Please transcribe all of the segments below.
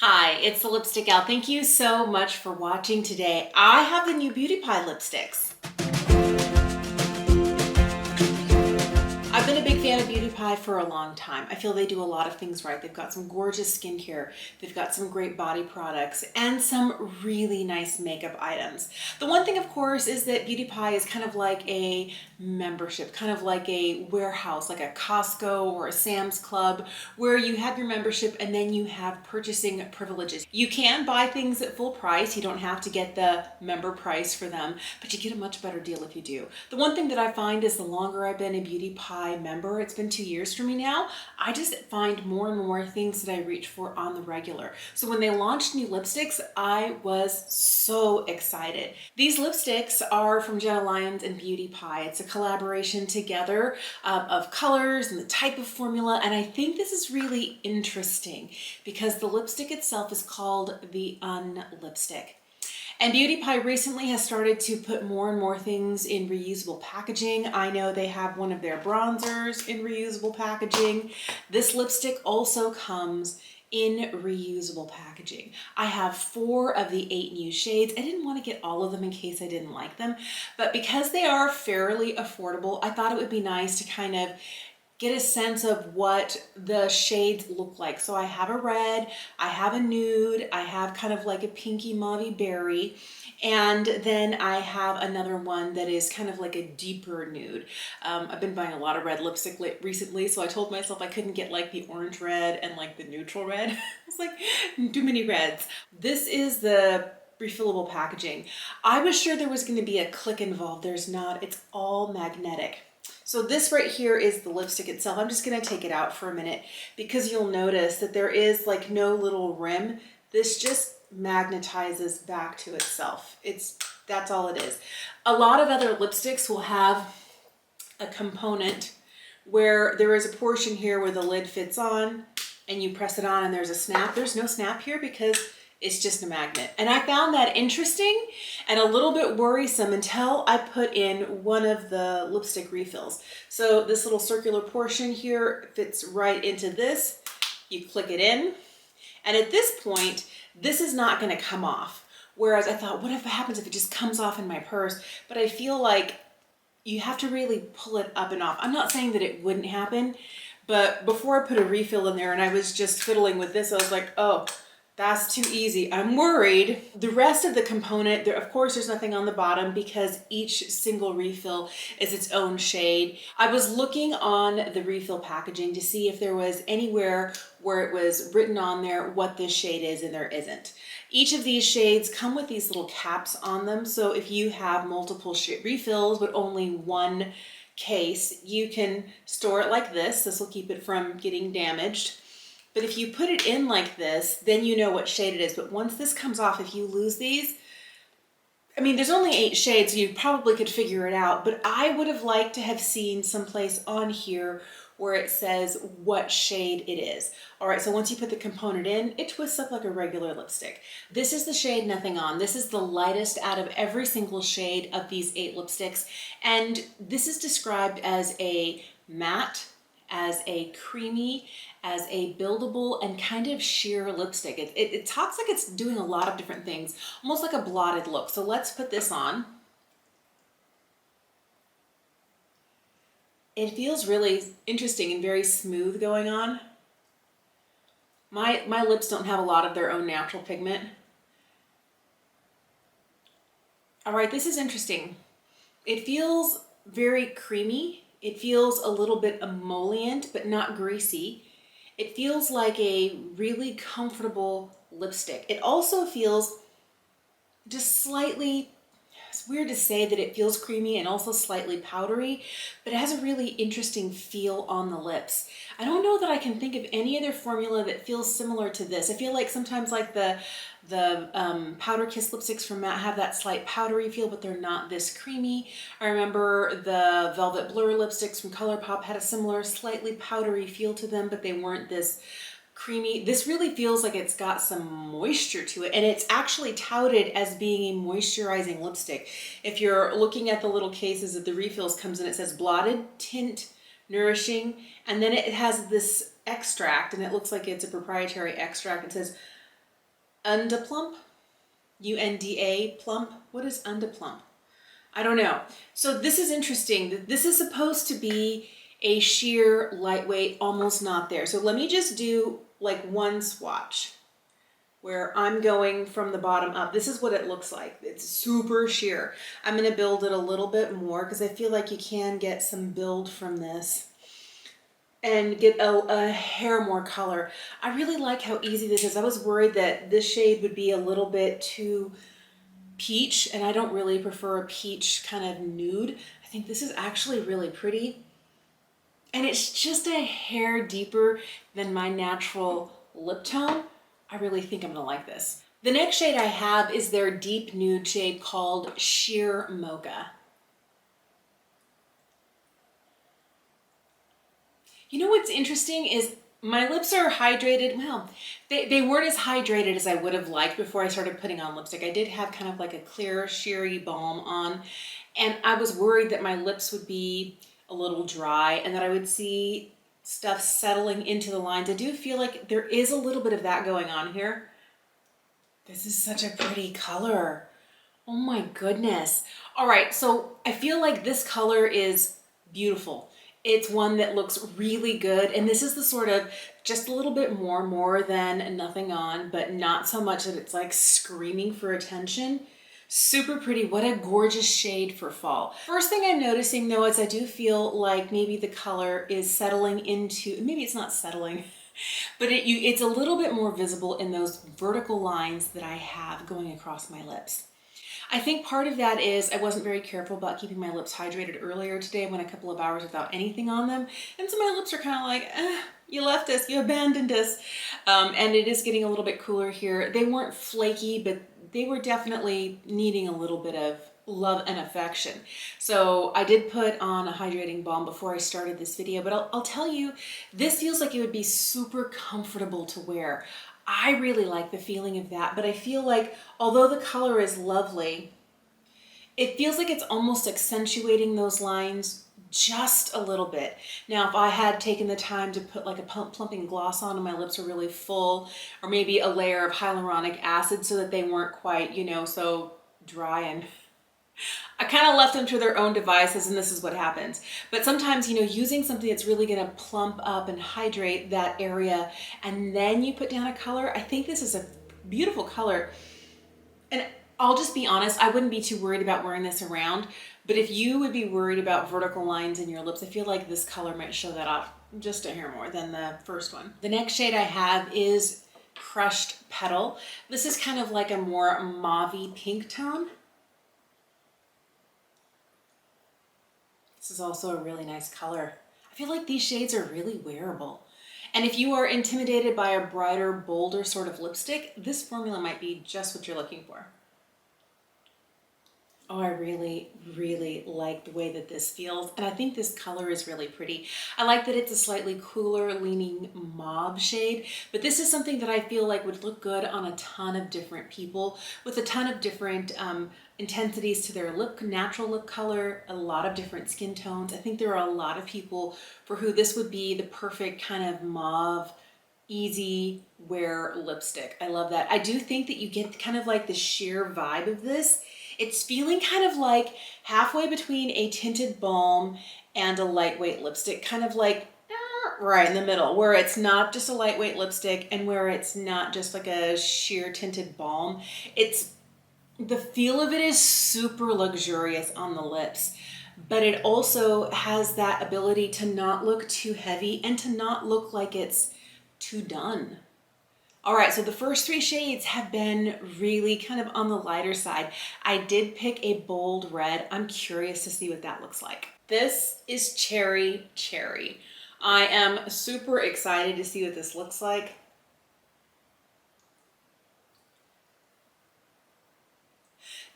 Hi, it's the Lipstick Gal. Thank you so much for watching today. I have the new Beauty Pie lipsticks. I've been a big fan of Beauty Pie for a long time. I feel they do a lot of things right. They've got some gorgeous skincare, they've got some great body products, and some really nice makeup items. The one thing, of course, is that Beauty Pie is kind of like a membership, kind of like a warehouse, like a Costco or a Sam's Club, where you have your membership and then you have purchasing privileges. You can buy things at full price. You don't have to get the member price for them, but you get a much better deal if you do. The one thing that I find is the longer I've been a Beauty Pie member, it's been 2 years for me now, I just find more and more things that I reach for on the regular. So when they launched new lipsticks, I was so excited. These lipsticks are from Jenna Lyons and Beauty Pie. It's a collaboration together of colors and the type of formula, and I think this is really interesting because the lipstick itself is called the Unlipstick. And Beauty Pie recently has started to put more and more things in reusable packaging. I know they have one of their bronzers in reusable packaging. This lipstick also comes in reusable packaging. I have 4 of the 8 new shades. I didn't want to get all of them in case I didn't like them, but because they are fairly affordable, I thought it would be nice to kind of get a sense of what the shades look like. So I have a red, I have a nude, I have kind of like a pinky mauvey berry, and then I have another one that is kind of like a deeper nude. I've been buying a lot of red lipstick recently, so I told myself I couldn't get like the orange red and like the neutral red. It's like too many reds. This is the refillable packaging. I was sure there was going to be a click involved. There's not. It's all magnetic. So this right here is the lipstick itself. I'm just going to take it out for a minute because you'll notice that there is like no little rim. This just magnetizes back to itself. That's all it is. A lot of other lipsticks will have a component where there is a portion here where the lid fits on and you press it on and there's a snap. There's no snap here because it's just a magnet. And I found that interesting and a little bit worrisome until I put in one of the lipstick refills. So this little circular portion here fits right into this. You click it in, and at this point, this is not gonna come off. Whereas I thought, what if it happens if it just comes off in my purse? But I feel like you have to really pull it up and off. I'm not saying that it wouldn't happen, but before I put a refill in there and I was just fiddling with this, I was like, oh, that's too easy. I'm worried. The rest of the component, of course, there's nothing on the bottom because each single refill is its own shade. I was looking on the refill packaging to see if there was anywhere where it was written on there what this shade is, and there isn't. Each of these shades come with these little caps on them. So if you have multiple refills but only one case, you can store it like this. This will keep it from getting damaged. But if you put it in like this, then you know what shade it is. But once this comes off, if you lose these, I mean, there's only 8 shades, so you probably could figure it out. But I would have liked to have seen someplace on here where it says what shade it is. All right, so once you put the component in, it twists up like a regular lipstick. This is the shade Nothing On. This is the lightest out of every single shade of these 8 lipsticks. And this is described as a matte, as a creamy, as a buildable, and kind of sheer lipstick. It talks like it's doing a lot of different things, almost like a blotted look. So let's put this on. It feels really interesting and very smooth going on. My lips don't have a lot of their own natural pigment. All right, this is interesting. It feels very creamy. It feels a little bit emollient, but not greasy. It feels like a really comfortable lipstick. It also feels just slightly, it's weird to say that it feels creamy and also slightly powdery, but it has a really interesting feel on the lips. I don't know that I can think of any other formula that feels similar to this. I feel like sometimes like the Powder Kiss lipsticks from Matte have that slight powdery feel, but they're not this creamy. I remember the Velvet Blur lipsticks from ColourPop had a similar slightly powdery feel to them, but they weren't this creamy. This really feels like it's got some moisture to it, and it's actually touted as being a moisturizing lipstick. If you're looking at the little cases that the refills comes in, it says Blotted, Tint, Nourishing, and then it has this extract, and it looks like it's a proprietary extract. It says Undaplump, U-N-D-A plump. What is undaplump? I don't know. So this is interesting. This is supposed to be a sheer, lightweight, almost not there. So let me just do like one swatch where I'm going from the bottom up. This is what it looks like. It's super sheer. I'm gonna build it a little bit more because I feel like you can get some build from this and get a hair more color. I really like how easy this is. I was worried that this shade would be a little bit too peach, and I don't really prefer a peach kind of nude. I think this is actually really pretty. And it's just a hair deeper than my natural lip tone. I really think I'm gonna like this. The next shade I have is their deep nude shade called Sheer Mocha. You know what's interesting is my lips are hydrated. Well, they weren't as hydrated as I would have liked before I started putting on lipstick. I did have kind of like a clear, sheery balm on, and I was worried that my lips would be a little dry and that I would see stuff settling into the lines. I do feel like there is a little bit of that going on here. This is such a pretty color. Oh my goodness. All right, so I feel like this color is beautiful. It's one that looks really good. And this is the sort of just a little bit more than nothing on, but not so much that it's like screaming for attention. Super pretty. What a gorgeous shade for fall. First thing I'm noticing though is I do feel like maybe the color is settling into, maybe it's not settling, but it's a little bit more visible in those vertical lines that I have going across my lips. I think part of that is I wasn't very careful about keeping my lips hydrated earlier today. I went a couple of hours without anything on them. And so my lips are kind of like, you left us, you abandoned us. And it is getting a little bit cooler here. They weren't flaky, but they were definitely needing a little bit of love and affection. So I did put on a hydrating balm before I started this video, but I'll tell you, this feels like it would be super comfortable to wear. I really like the feeling of that, but I feel like although the color is lovely, it feels like it's almost accentuating those lines just a little bit. Now, if I had taken the time to put like a plumping gloss on and my lips are really full, or maybe a layer of hyaluronic acid so that they weren't quite, you know, so dry, and I kind of left them to their own devices, and this is what happens. But sometimes, you know, using something that's really going to plump up and hydrate that area, and then you put down a color, I think this is a beautiful color. And I'll just be honest, I wouldn't be too worried about wearing this around, but if you would be worried about vertical lines in your lips, I feel like this color might show that off just a hair more than the first one. The next shade I have is Crushed Petal. This is kind of like a more mauve-y pink tone. This is also a really nice color. I feel like these shades are really wearable. And if you are intimidated by a brighter, bolder sort of lipstick, this formula might be just what you're looking for. Oh, I really, really like the way that this feels. And I think this color is really pretty. I like that it's a slightly cooler leaning mauve shade, but this is something that I feel like would look good on a ton of different people with a ton of different intensities to their lip, natural lip color, a lot of different skin tones. I think there are a lot of people for who this would be the perfect kind of mauve, easy wear lipstick. I love that. I do think that you get kind of like the sheer vibe of this. It's feeling kind of like halfway between a tinted balm and a lightweight lipstick, kind of like right in the middle, where it's not just a lightweight lipstick and where it's not just like a sheer tinted balm. It's the feel of it is super luxurious on the lips, but it also has that ability to not look too heavy and to not look like it's too done. All right, so the first three shades have been really kind of on the lighter side. I did pick a bold red. I'm curious to see what that looks like. This is Cherry Cherry. I am super excited to see what this looks like.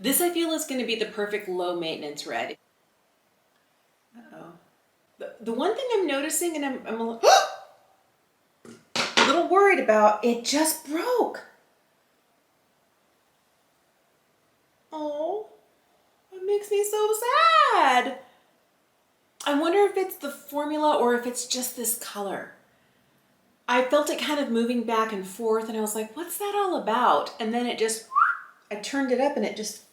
This I feel is going to be the perfect low maintenance red. Uh-oh. The one thing I'm noticing, and I'm a little worried about, it just broke. Oh, it makes me so sad. I wonder if it's the formula or if it's just this color. I felt it kind of moving back and forth, and I was like, what's that all about? And then it just, I turned it up and it just,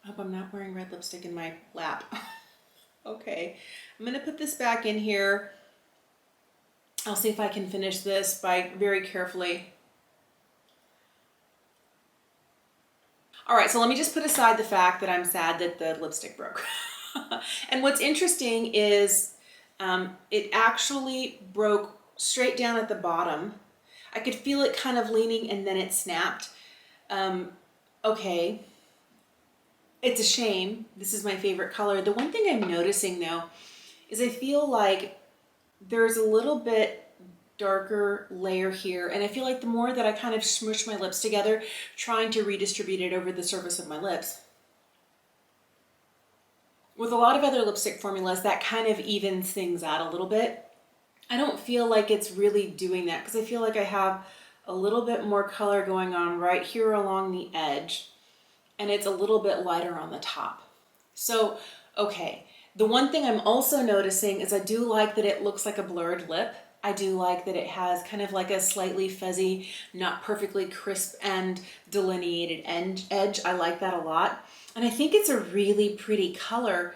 I hope I'm not wearing red lipstick in my lap. Okay, I'm gonna put this back in here. I'll see if I can finish this by very carefully. All right, so let me just put aside the fact that I'm sad that the lipstick broke. And what's interesting is it actually broke straight down at the bottom. I could feel it kind of leaning and then it snapped. Okay, it's a shame. This is my favorite color. The one thing I'm noticing though is I feel like there's a little bit darker layer here, and I feel like the more that I kind of smush my lips together, trying to redistribute it over the surface of my lips. With a lot of other lipstick formulas, that kind of evens things out a little bit. I don't feel like it's really doing that because I feel like I have a little bit more color going on right here along the edge, and it's a little bit lighter on the top. So, okay. The one thing I'm also noticing is I do like that it looks like a blurred lip. I do like that it has kind of like a slightly fuzzy, not perfectly crisp and delineated edge. I like that a lot. And I think it's a really pretty color.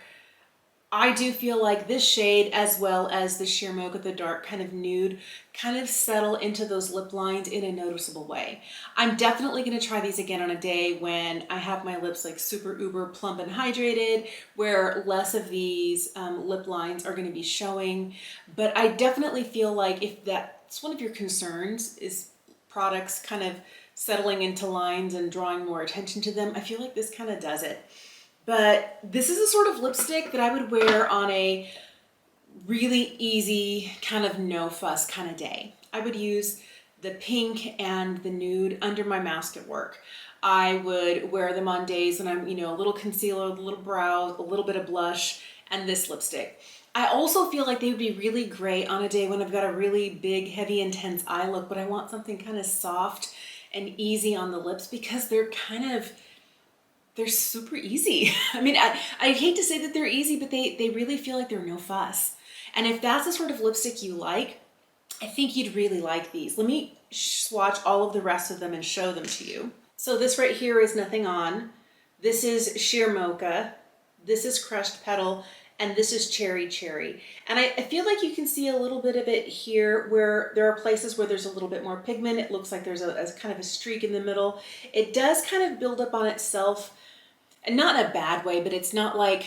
I do feel like this shade, as well as the sheer mocha, the dark kind of nude, kind of settle into those lip lines in a noticeable way. I'm definitely going to try these again on a day when I have my lips like super uber plump and hydrated, where less of these lip lines are going to be showing. But I definitely feel like if that's one of your concerns, is products kind of settling into lines and drawing more attention to them, I feel like this kind of does it. But this is a sort of lipstick that I would wear on a really easy kind of no fuss kind of day. I would use the pink and the nude under my mask at work. I would wear them on days when I'm, a little concealer, a little brow, a little bit of blush, and this lipstick. I also feel like they would be really great on a day when I've got a really big, heavy, intense eye look, but I want something kind of soft and easy on the lips because they're super easy. I mean, I hate to say that they're easy, but they really feel like they're no fuss. And if that's the sort of lipstick you like, I think you'd really like these. Let me swatch all of the rest of them and show them to you. So this right here is Nothing On. This is Sheer Mocha. This is Crushed Petal. And this is Cherry Cherry. And I feel like you can see a little bit of it here where there are places where there's a little bit more pigment. It looks like there's a kind of a streak in the middle. It does kind of build up on itself, and not in a bad way, but it's not like,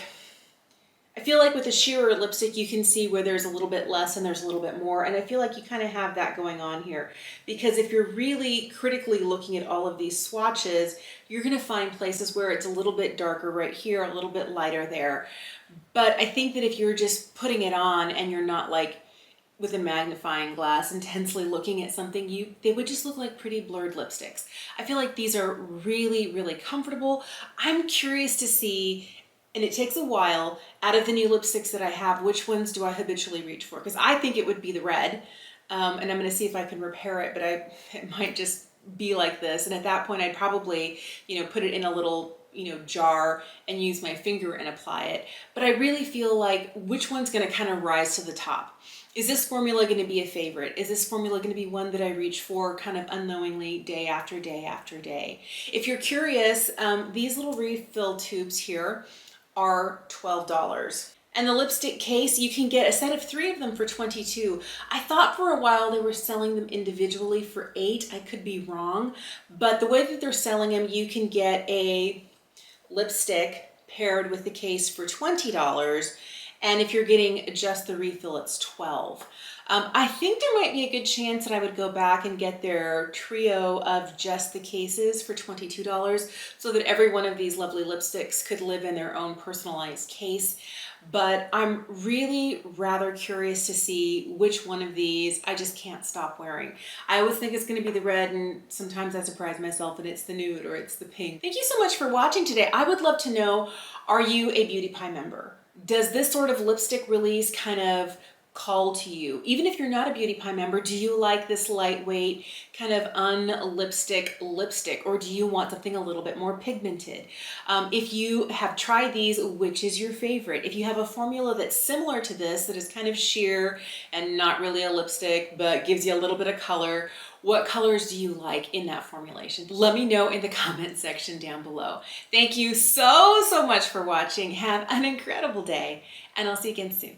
I feel like with a sheerer lipstick, you can see where there's a little bit less and there's a little bit more. And I feel like you kind of have that going on here, because if you're really critically looking at all of these swatches, you're going to find places where it's a little bit darker right here, a little bit lighter there. But I think that if you're just putting it on and you're not like with a magnifying glass intensely looking at something, they would just look like pretty blurred lipsticks. I feel like these are really, really comfortable. I'm curious to see, and it takes a while, out of the new lipsticks that I have, which ones do I habitually reach for? Because I think it would be the red, and I'm going to see if I can repair it, but it might just be like this. And at that point, I'd probably, put it in a little, jar and use my finger and apply it. But I really feel like which one's going to kind of rise to the top. Is this formula going to be a favorite? Is this formula going to be one that I reach for kind of unknowingly day after day after day? If you're curious, these little refill tubes here are $12. And the lipstick case, you can get a set of 3 of them for $22. I thought for a while they were selling them individually for $8. I could be wrong, but the way that they're selling them, you can get a lipstick paired with the case for $20. And if you're getting just the refill, it's $12. I think there might be a good chance that I would go back and get their trio of just the cases for $22 so that every one of these lovely lipsticks could live in their own personalized case. But I'm really rather curious to see which one of these I just can't stop wearing. I always think it's going to be the red, and sometimes I surprise myself and it's the nude or it's the pink. Thank you so much for watching today. I would love to know, are you a Beauty Pie member? Does this sort of lipstick release kind of call to you. Even if you're not a Beauty Pie member, do you like this lightweight kind of unlipstick lipstick, or do you want something a little bit more pigmented? If you have tried these, which is your favorite? If you have a formula that's similar to this, that is kind of sheer and not really a lipstick, but gives you a little bit of color, what colors do you like in that formulation? Let me know in the comment section down below. Thank you so much for watching. Have an incredible day, and I'll see you again soon.